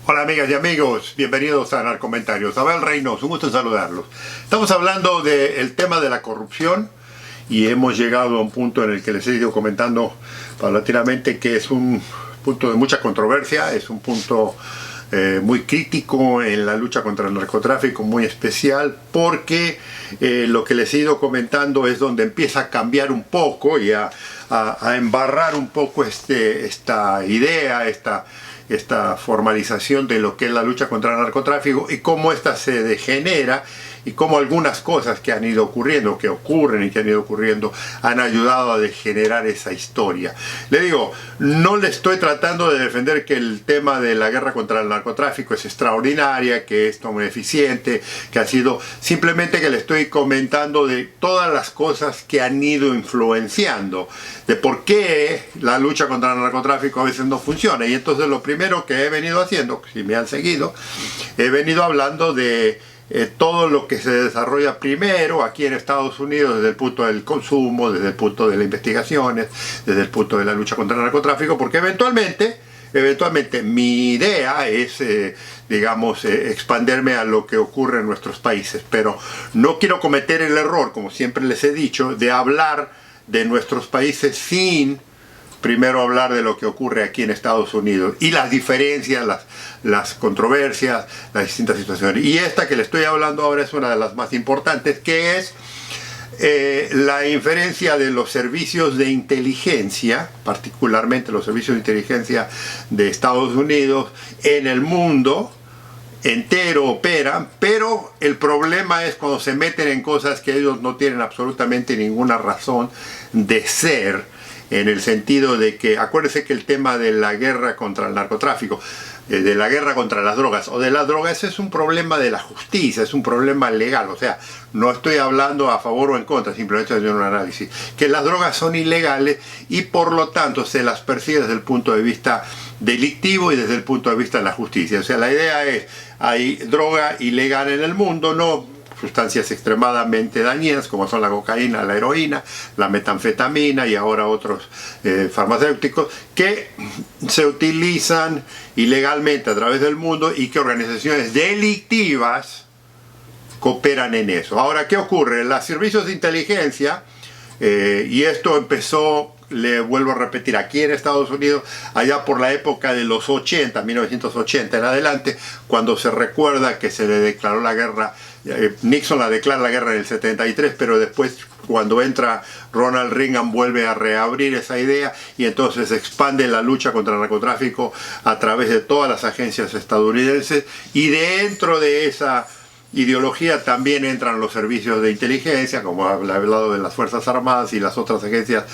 Hola amigas y amigos, bienvenidos a Narcomentarios. Abel Reynoso, un gusto en saludarlos. Estamos hablando del tema de la corrupción y hemos llegado a un punto en el que les he ido comentando paulatinamente que es un punto de mucha controversia, es un punto muy crítico en la lucha contra el narcotráfico, muy especial, porque lo que les he ido comentando es donde empieza a cambiar un poco y a embarrar un poco esta idea, esta formalización de lo que es la lucha contra el narcotráfico y cómo esta se degenera y cómo algunas cosas que han ido ocurriendo, que ocurren y que han ido ocurriendo, han ayudado a degenerar esa historia. Le digo, no le estoy tratando de defender que el tema de la guerra contra el narcotráfico es extraordinaria, que es muy eficiente, que ha sido, simplemente que le estoy comentando de todas las cosas que han ido influenciando, de por qué la lucha contra el narcotráfico a veces no funciona. Y entonces lo primero que he venido haciendo, si me han seguido, he venido hablando de todo lo que se desarrolla primero aquí en Estados Unidos desde el punto del consumo, desde el punto de las investigaciones, desde el punto de la lucha contra el narcotráfico, porque eventualmente mi idea es, expandirme a lo que ocurre en nuestros países, pero no quiero cometer el error, como siempre les he dicho, de hablar de nuestros países sin primero hablar de lo que ocurre aquí en Estados Unidos y las diferencias, las controversias, las distintas situaciones. Y esta que le estoy hablando ahora es una de las más importantes, que es la inferencia de los servicios de inteligencia, particularmente los servicios de inteligencia de Estados Unidos en el mundo entero operan, pero el problema es cuando se meten en cosas que ellos no tienen absolutamente ninguna razón de ser, en el sentido de que, acuérdense que el tema de la guerra contra el narcotráfico, de la guerra contra las drogas o de las drogas es un problema de la justicia, es un problema legal, o sea, no estoy hablando a favor o en contra, simplemente haciendo un análisis, que las drogas son ilegales y por lo tanto se las persigue desde el punto de vista delictivo y desde el punto de vista de la justicia. O sea, la idea es, hay droga ilegal en el mundo, no sustancias extremadamente dañinas como son la cocaína, la heroína, la metanfetamina y ahora otros farmacéuticos que se utilizan ilegalmente a través del mundo y que organizaciones delictivas cooperan en eso. Ahora, ¿qué ocurre? Los servicios de inteligencia, y esto empezó, le vuelvo a repetir, aquí en Estados Unidos, allá por la época de los 80, 1980 en adelante, cuando se recuerda que se le declaró la guerra, Nixon la declara la guerra en el 73, pero después cuando entra Ronald Reagan vuelve a reabrir esa idea y entonces se expande la lucha contra el narcotráfico a través de todas las agencias estadounidenses y dentro de esa ideología también entran los servicios de inteligencia, como ha hablado de las Fuerzas Armadas y las otras agencias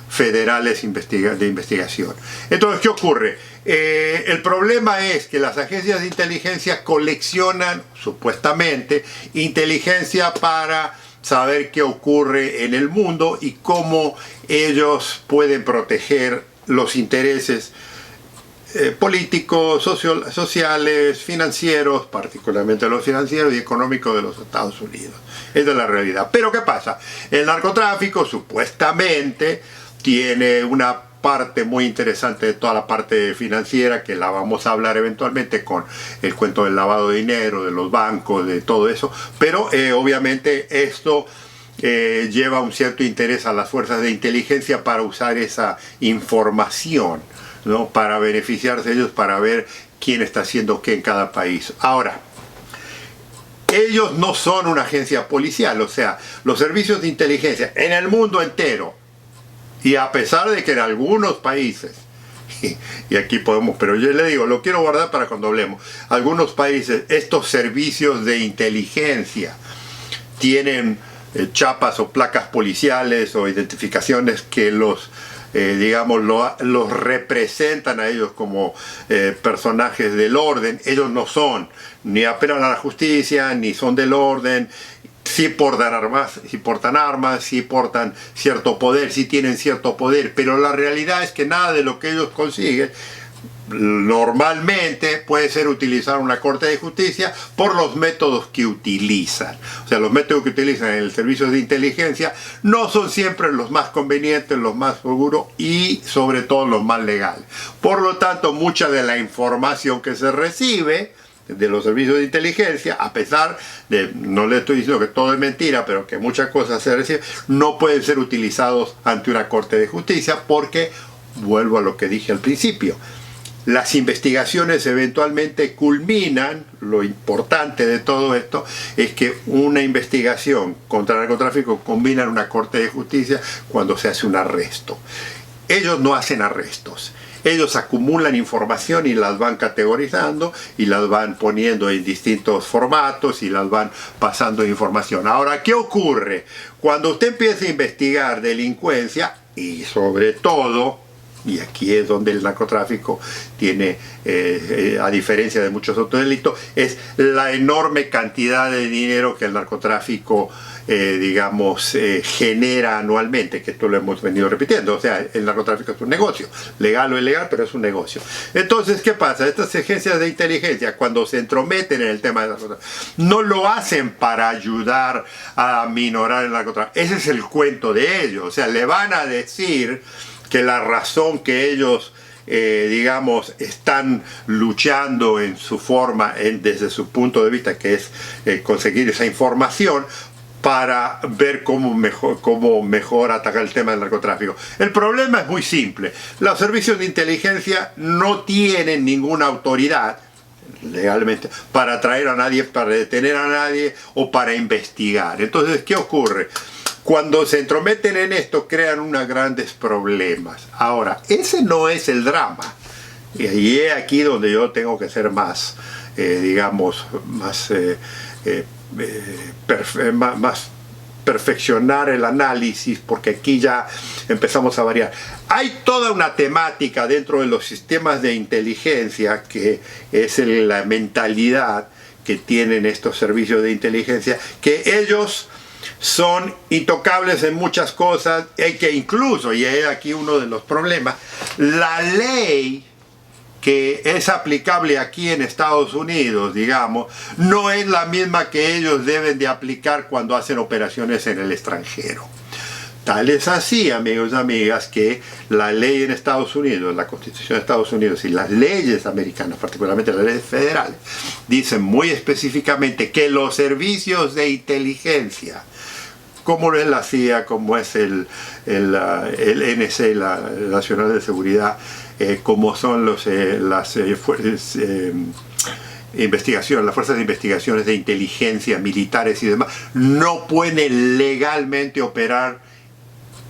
federales de investigación. Entonces, ¿qué ocurre? El problema es que las agencias de inteligencia coleccionan, supuestamente, inteligencia para saber qué ocurre en el mundo y cómo ellos pueden proteger los intereses políticos, sociales, financieros, particularmente los financieros y económicos de los Estados Unidos. Esa es la realidad. Pero ¿qué pasa? El narcotráfico supuestamente tiene una parte muy interesante de toda la parte financiera, que la vamos a hablar eventualmente con el cuento del lavado de dinero, de los bancos, de todo eso, pero obviamente esto lleva un cierto interés a las fuerzas de inteligencia para usar esa información, ¿no? Para beneficiarse ellos, para ver quién está haciendo qué en cada país. Ahora, ellos no son una agencia policial, o sea, los servicios de inteligencia en el mundo entero, y a pesar de que en algunos países, y aquí podemos, pero yo le digo, lo quiero guardar para cuando hablemos, algunos países, estos servicios de inteligencia tienen chapas o placas policiales o identificaciones que los representan a ellos como personajes del orden. Ellos no son, ni apelan a la justicia, ni son del orden. Sí portan armas, sí portan cierto poder, sí tienen cierto poder, pero la realidad es que nada de lo que ellos consiguen normalmente puede ser utilizar una corte de justicia por los métodos que utilizan. O sea, los métodos que utilizan en el servicio de inteligencia no son siempre los más convenientes, los más seguros y sobre todo los más legales. Por lo tanto, mucha de la información que se recibe de los servicios de inteligencia, a pesar de, no le estoy diciendo que todo es mentira, pero que muchas cosas se reciben, no pueden ser utilizados ante una corte de justicia porque, vuelvo a lo que dije al principio, las investigaciones eventualmente culminan. Lo importante de todo esto es que una investigación contra el narcotráfico culmina en una corte de justicia cuando se hace un arresto. Ellos no hacen arrestos. Ellos acumulan información y las van categorizando y las van poniendo en distintos formatos y las van pasando información. Ahora, ¿qué ocurre? Cuando usted empieza a investigar delincuencia y sobre todo, y aquí es donde el narcotráfico tiene, a diferencia de muchos otros delitos, es la enorme cantidad de dinero que el narcotráfico genera anualmente, que esto lo hemos venido repitiendo. O sea, el narcotráfico es un negocio, legal o ilegal, pero es un negocio. Entonces, ¿qué pasa? Estas agencias de inteligencia, cuando se entrometen en el tema del narcotráfico, no lo hacen para ayudar a minorar el narcotráfico. Ese es el cuento de ellos. O sea, le van a decir que la razón que ellos están luchando en su forma, desde su punto de vista, que es conseguir esa información para ver cómo mejor atacar el tema del narcotráfico. El problema es muy simple. Los servicios de inteligencia no tienen ninguna autoridad legalmente para traer a nadie, para detener a nadie o para investigar. Entonces, ¿qué ocurre? Cuando se entrometen en esto, crean unos grandes problemas. Ahora, ese no es el drama. Y es aquí donde yo tengo que ser más, más perfeccionar el análisis, porque aquí ya empezamos a variar. Hay toda una temática dentro de los sistemas de inteligencia que es la mentalidad que tienen estos servicios de inteligencia, que ellos son intocables en muchas cosas, y que incluso, y es aquí uno de los problemas, la ley que es aplicable aquí en Estados Unidos, no es la misma que ellos deben de aplicar cuando hacen operaciones en el extranjero. Tal es así, amigos y amigas, que la ley en Estados Unidos, la Constitución de Estados Unidos y las leyes americanas, particularmente las leyes federales, dicen muy específicamente que los servicios de inteligencia, como es la CIA, como es el NC, la Nacional de Seguridad, como son las fuerzas de investigaciones de inteligencia, militares y demás, no pueden legalmente operar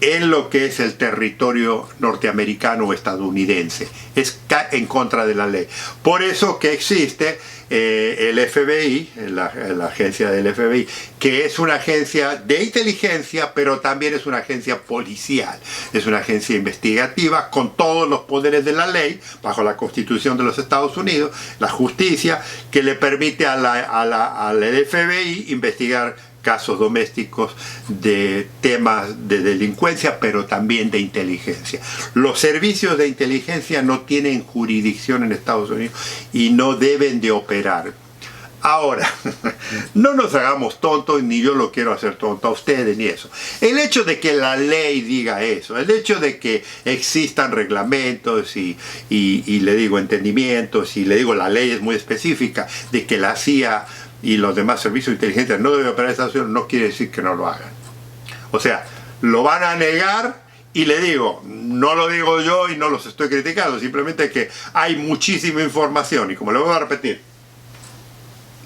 en lo que es el territorio norteamericano o estadounidense. Es en contra de la ley. Por eso que existe el FBI, la agencia del FBI, que es una agencia de inteligencia, pero también es una agencia policial. Es una agencia investigativa con todos los poderes de la ley, bajo la Constitución de los Estados Unidos, la justicia, que le permite al FBI investigar casos domésticos de temas de delincuencia, pero también de inteligencia. Los servicios de inteligencia no tienen jurisdicción en Estados Unidos y no deben de operar. Ahora, no nos hagamos tontos, ni yo lo quiero hacer tonto a ustedes, ni eso. El hecho de que la ley diga eso, el hecho de que existan reglamentos y le digo entendimientos, y le digo la ley es muy específica, de que la CIA y los demás servicios de inteligencia no deben operar en Estados Unidos, no quiere decir que no lo hagan. O sea, lo van a negar, y le digo, no lo digo yo y no los estoy criticando, simplemente que hay muchísima información, y como le voy a repetir,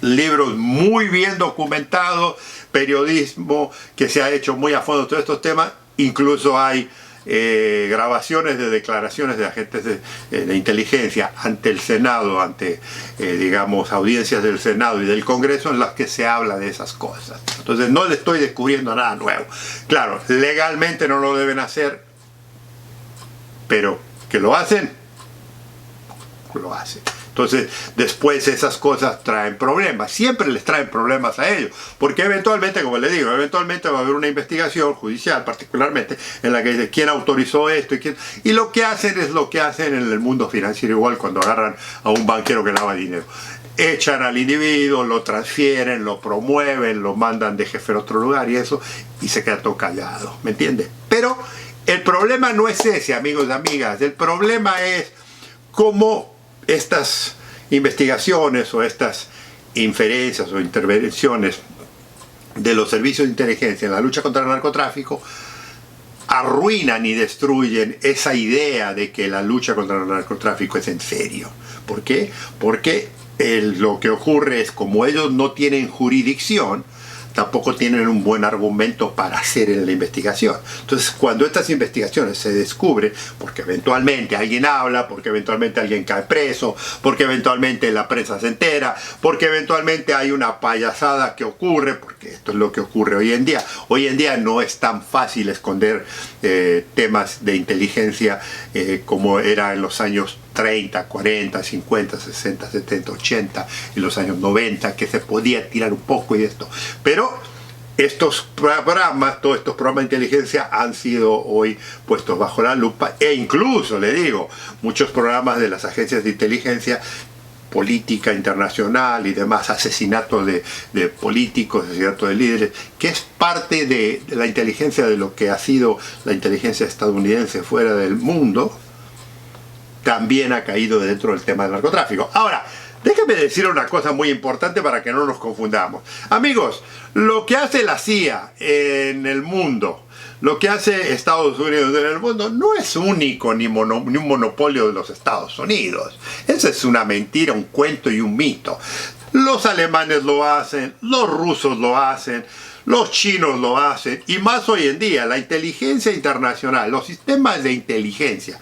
libros muy bien documentados, periodismo que se ha hecho muy a fondo todos estos temas, incluso hay grabaciones de declaraciones de agentes de inteligencia ante el Senado, ante audiencias del Senado y del Congreso, en las que se habla de esas cosas. Entonces no le estoy descubriendo nada nuevo. Claro, legalmente no lo deben hacer, pero que lo hacen, lo hacen. Entonces, después esas cosas traen problemas. Siempre les traen problemas a ellos. Porque eventualmente, como les digo, eventualmente va a haber una investigación judicial, particularmente, en la que dice quién autorizó esto y lo que hacen es lo que hacen en el mundo financiero igual cuando agarran a un banquero que lava dinero. Echan al individuo, lo transfieren, lo promueven, lo mandan de jefe a otro lugar y eso, y se queda todo callado, ¿me entiendes? Pero el problema no es ese, amigos y amigas. El problema es cómo estas investigaciones o estas inferencias o intervenciones de los servicios de inteligencia en la lucha contra el narcotráfico arruinan y destruyen esa idea de que la lucha contra el narcotráfico es en serio. ¿Por qué? Porque lo que ocurre es, como ellos no tienen jurisdicción, tampoco tienen un buen argumento para hacer en la investigación. Entonces, cuando estas investigaciones se descubren, porque eventualmente alguien habla, porque eventualmente alguien cae preso, porque eventualmente la prensa se entera, porque eventualmente hay una payasada que ocurre, porque esto es lo que ocurre hoy en día. Hoy en día no es tan fácil esconder temas de inteligencia como era en los años 30, 40, 50, 60, 70, 80 y los años 90, que se podía tirar un poco y esto. Pero estos programas, todos estos programas de inteligencia han sido hoy puestos bajo la lupa, e incluso, le digo, muchos programas de las agencias de inteligencia, política internacional y demás, asesinatos de políticos, asesinatos de líderes, que es parte de la inteligencia de lo que ha sido la inteligencia estadounidense fuera del mundo, también ha caído dentro del tema del narcotráfico. Ahora, déjame decir una cosa muy importante para que no nos confundamos. Amigos, lo que hace la CIA en el mundo, lo que hace Estados Unidos en el mundo, no es único ni un monopolio de los Estados Unidos. Esa es una mentira, un cuento y un mito. Los alemanes lo hacen, los rusos lo hacen, los chinos lo hacen, y más hoy en día, la inteligencia internacional, los sistemas de inteligencia,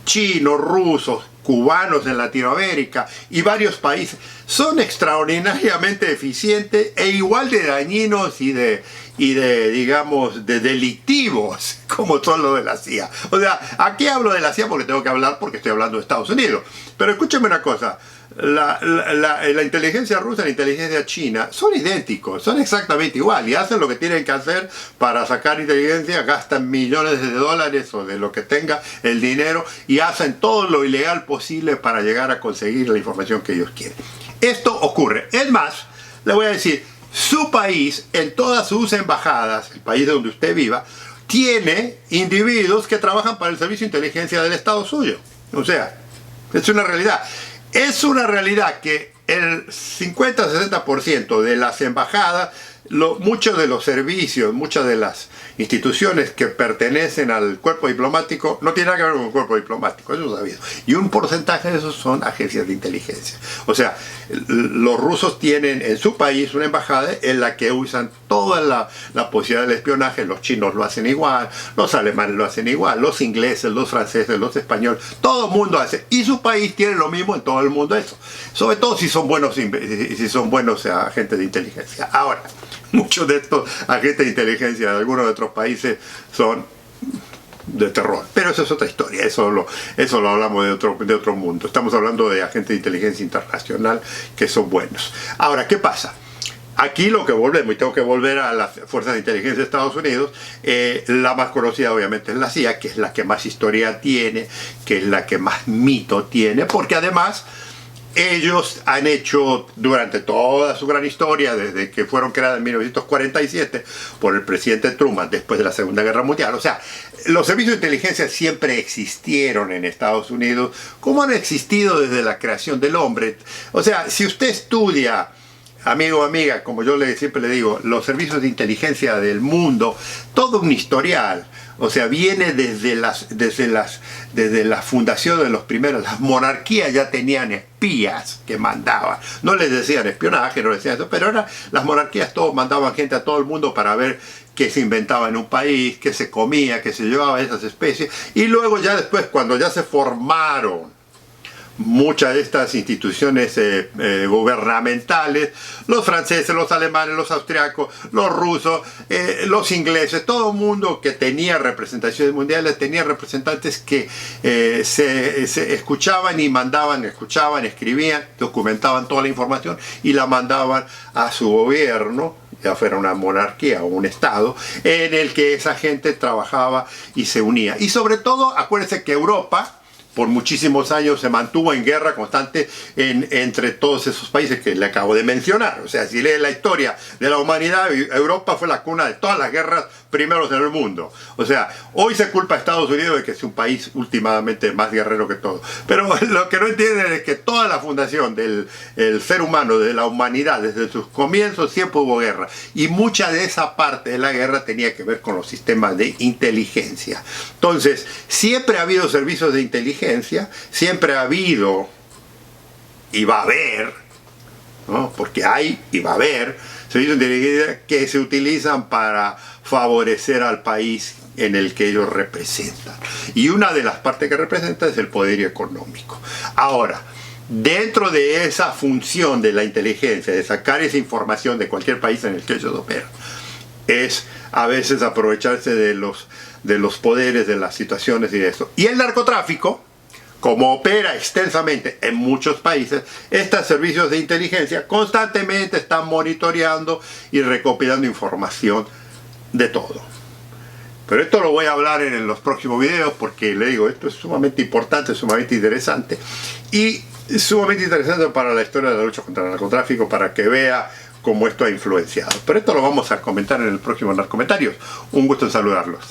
chinos, rusos, cubanos en Latinoamérica y varios países, son extraordinariamente eficientes e igual de dañinos y de digamos, de delictivos como son los de la CIA. O sea, aquí hablo de la CIA porque tengo que hablar porque estoy hablando de Estados Unidos. Pero escúcheme una cosa, la inteligencia rusa y la inteligencia china son idénticos, son exactamente igual y hacen lo que tienen que hacer para sacar inteligencia, gastan millones de dólares o de lo que tenga el dinero y hacen todo lo ilegal posible para llegar a conseguir la información que ellos quieren. Esto ocurre. Es más, le voy a decir, su país, en todas sus embajadas, el país donde usted viva, tiene individuos que trabajan para el servicio de inteligencia del Estado suyo. O sea, es una realidad. Es una realidad que el 50-60% de las embajadas, muchos de los servicios, muchas de las instituciones que pertenecen al cuerpo diplomático no tienen nada que ver con el cuerpo diplomático, eso es sabido. Y un porcentaje de esos son agencias de inteligencia. O sea, los rusos tienen en su país una embajada en la que usan toda la posibilidad del espionaje. Los chinos lo hacen igual, los alemanes lo hacen igual, los ingleses, los franceses, los españoles, todo el mundo hace. Y su país tiene lo mismo en todo el mundo eso. Sobre todo si son buenos agentes de inteligencia. Ahora, muchos de estos agentes de inteligencia de algunos de otros países son de terror, pero eso es otra historia, eso lo hablamos de otro mundo. Estamos hablando de agentes de inteligencia internacional que son buenos. Ahora, ¿qué pasa? Aquí lo que volvemos, y tengo que volver a las fuerzas de inteligencia de Estados Unidos, la más conocida obviamente es la CIA, que es la que más historia tiene, que es la que más mito tiene, porque además ellos han hecho durante toda su gran historia, desde que fueron creadas en 1947 por el presidente Truman después de la Segunda Guerra Mundial. O sea, los servicios de inteligencia siempre existieron en Estados Unidos, como han existido desde la creación del hombre. O sea, si usted estudia, amigo o amiga, como yo siempre le digo, los servicios de inteligencia del mundo, todo un historial. O sea, viene desde la fundación de los primeros. Las monarquías ya tenían espías que mandaban. No les decían espionaje, no les decían eso, pero ahora las monarquías todos mandaban gente a todo el mundo para ver qué se inventaba en un país, qué se comía, qué se llevaba a esas especies. Y luego ya después, cuando ya se formaron muchas de estas instituciones gubernamentales, los franceses, los alemanes, los austriacos, los rusos, los ingleses, todo el mundo que tenía representaciones mundiales, tenía representantes que se escuchaban y mandaban, escribían, documentaban toda la información y la mandaban a su gobierno, ya fuera una monarquía o un estado, en el que esa gente trabajaba y se unía. Y sobre todo, acuérdense que Europa por muchísimos años se mantuvo en guerra constante entre todos esos países que le acabo de mencionar. O sea, si lee la historia de la humanidad, Europa fue la cuna de todas las guerras primeros en el mundo. O sea, hoy se culpa a Estados Unidos de que es un país últimamente más guerrero que todo. Pero lo que no entienden es que toda la fundación del ser humano, de la humanidad, desde sus comienzos siempre hubo guerra. Y mucha de esa parte de la guerra tenía que ver con los sistemas de inteligencia. Entonces, siempre ha habido servicios de inteligencia, siempre ha habido y va a haber, ¿no? Porque hay y va a haber servicios de inteligencia que se utilizan para favorecer al país en el que ellos representan. Y una de las partes que representan es el poder económico. Ahora, dentro de esa función de la inteligencia, de sacar esa información de cualquier país en el que ellos operan, es a veces aprovecharse de los poderes, de las situaciones y de eso. Y el narcotráfico, como opera extensamente en muchos países, estos servicios de inteligencia constantemente están monitoreando y recopilando información de todo. Pero esto lo voy a hablar en los próximos videos porque, le digo, esto es sumamente importante, sumamente interesante y sumamente interesante para la historia de la lucha contra el narcotráfico, para que vea cómo esto ha influenciado. Pero esto lo vamos a comentar en el próximo Narcomentarios. Un gusto en saludarlos.